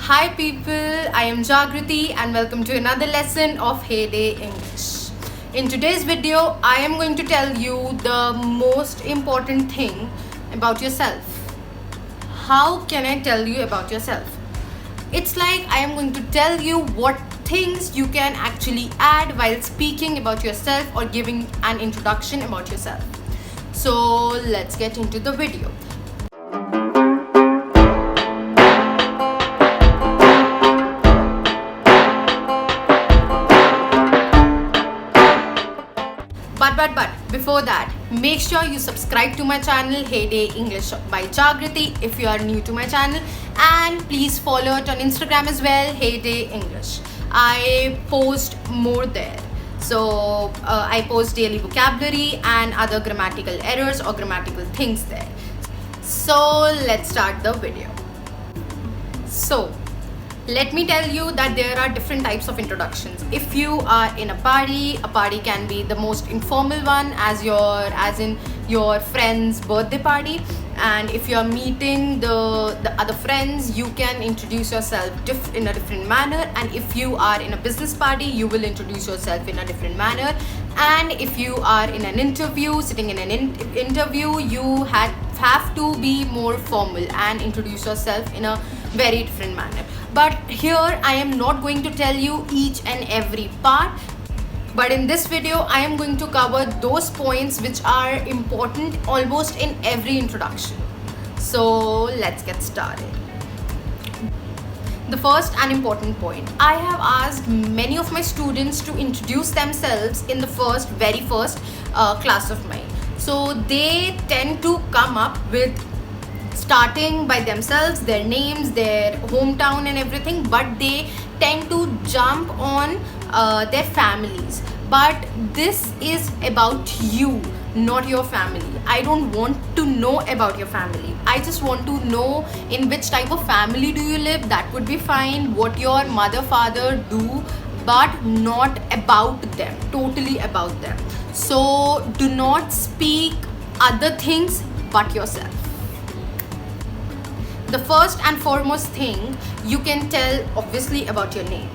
Hi people, I am Jagriti and welcome to another lesson of Heyday English. In today's video, I am going to tell you the most important thing about yourself. How can I tell you about yourself? It's like I am going to tell you what things you can actually add while speaking about yourself or giving an introduction about yourself. So let's get into the video. But before that, make sure you subscribe to my channel Heyday English by Jagriti if you are new to my channel, and please follow it on Instagram as well, Heyday English. I post more there. So I post daily vocabulary and other grammatical errors or grammatical things there. So let's start the video. So let me tell you that there are different types of introductions. If you are in a party can be the most informal one, as in your friend's birthday party, and if you are meeting the other friends, you can introduce yourself in a different manner. And if you are in a business party, you will introduce yourself in a different manner. And if you are in an interview, sitting in an interview, you have to be more formal and introduce yourself in a very different manner. But here I am not going to tell you each and every part, but in this video I am going to cover those points which are important almost in every introduction. So let's get started. The first and important point, I have asked many of my students to introduce themselves in the very first class of mine. So they tend to come up with starting by themselves, their names, their hometown and everything, but they tend to jump on their families. But this is about you, not your family. I don't want to know about your family. I just want to know in which type of family do you live. That would be fine. What your mother, father do, but not about them, totally about them. So do not speak other things but yourself. The first and foremost thing, you can tell obviously about your name.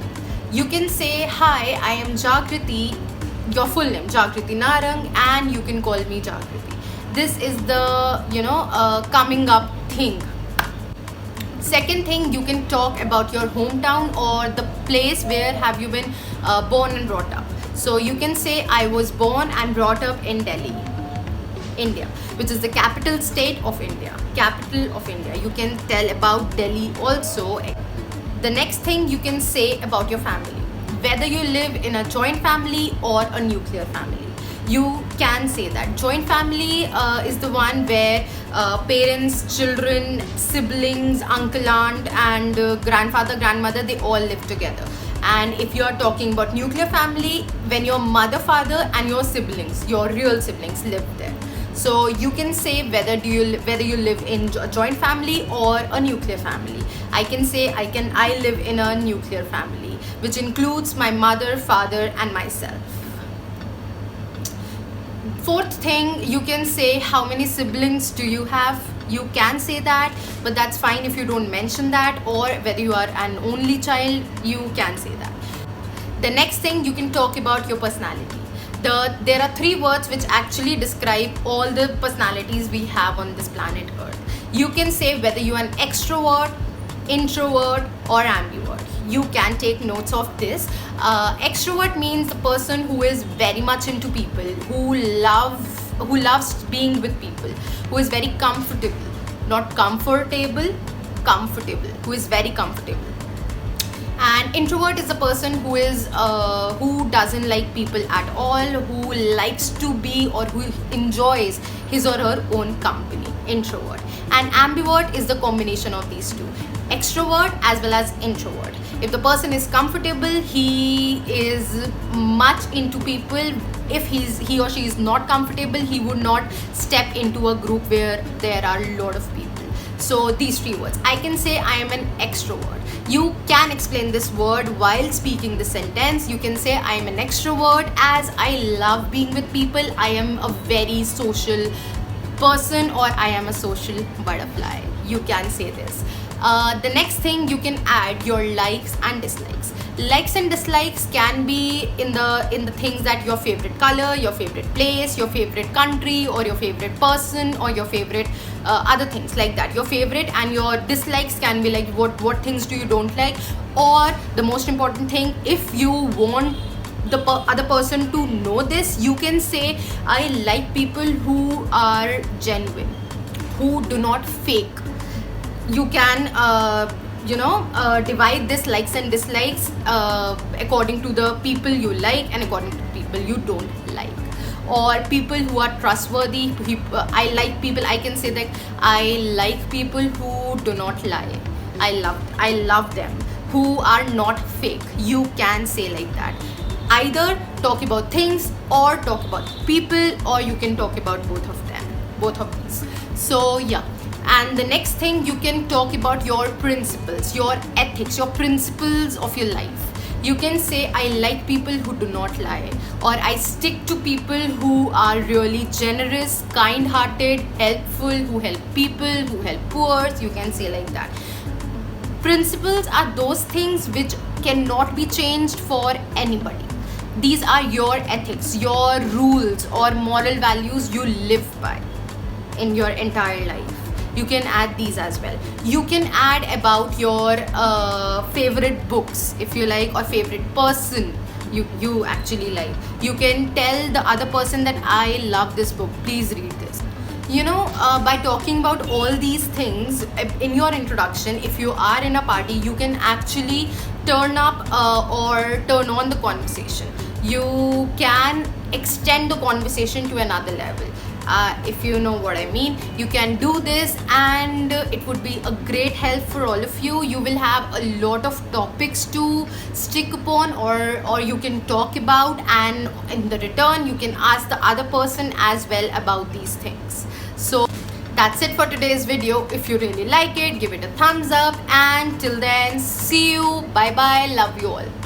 You can say, hi, I am Jagriti, your full name, Jagriti Narang, and you can call me Jagriti. This is the, coming up thing. Second thing, you can talk about your hometown or the place where have you been born and brought up. So you can say, I was born and brought up in Delhi, India, which is the capital state of India. Capital of India. You can tell about Delhi also. The next thing you can say about your family, whether you live in a joint family or a nuclear family, you can say that. Joint family is the one where parents, children, siblings, uncle, aunt and grandfather, grandmother, they all live together. And if you are talking about nuclear family, when your mother, father and your siblings, your real siblings live there. So you can say whether you live in a joint family or a nuclear family. I can say I live in a nuclear family, which includes my mother, father and myself. Fourth thing, you can say how many siblings do you have. You can say that, but that's fine if you don't mention that, or whether you are an only child, you can say that. The next thing, you can talk about your personality. There are 3 words which actually describe all the personalities we have on this planet Earth. You can say whether you are an extrovert, introvert or ambivert. You can take notes of this. Extrovert means the person who is very much into people, who loves being with people, who is very comfortable, not comfortable, comfortable, who is very comfortable. And introvert is a person who doesn't like people at all, who likes to be or who enjoys his or her own company. Introvert. And ambivert is the combination of these two, extrovert as well as introvert. If the person is comfortable, he is much into people. If he or she is not comfortable, he would not step into a group where there are a lot of people. So these 3 words. I can say I am an extrovert. You can explain this word while speaking the sentence. You can say I am an extrovert as I love being with people. I am a very social person, or I am a social butterfly. You can say this. The next thing, you can add your likes and dislikes. Likes and dislikes can be in the things that your favorite color, your favorite place, your favorite country, or your favorite person, or your favorite other things like that. Your favorite and your dislikes can be like what things do you don't like. Or the most important thing, if you want the other person to know this, you can say, I like people who are genuine, who do not fake. You can divide this likes and dislikes according to the people you like and according to people you don't like. Or people who are trustworthy. I like people, I can say that I like people who do not lie. I love them, who are not fake. You can say like that. Either talk about things or talk about people, or you can talk about both of these. So yeah. And the next thing, you can talk about your principles, your ethics, your principles of your life. You can say, I like people who do not lie, or I stick to people who are really generous, kind-hearted, helpful, who help people, who help poor. You can say like that. Principles are those things which cannot be changed for anybody. These are your ethics, your rules or moral values you live by in your entire life. You can add these as well. You can add about your favorite books, if you like, or favorite person you actually like. You can tell the other person that I love this book, please read this. By talking about all these things in your introduction, if you are in a party, you can actually turn up or turn on the conversation. You can extend the conversation to another level. If you know what I mean. You can do this, and it would be a great help for all of you. You will have a lot of topics to stick upon, or you can talk about, and in the return you can ask the other person as well about these things. So that's it for today's video. If you really like it, give it a thumbs up, and till then, see you. Bye bye. Love you all.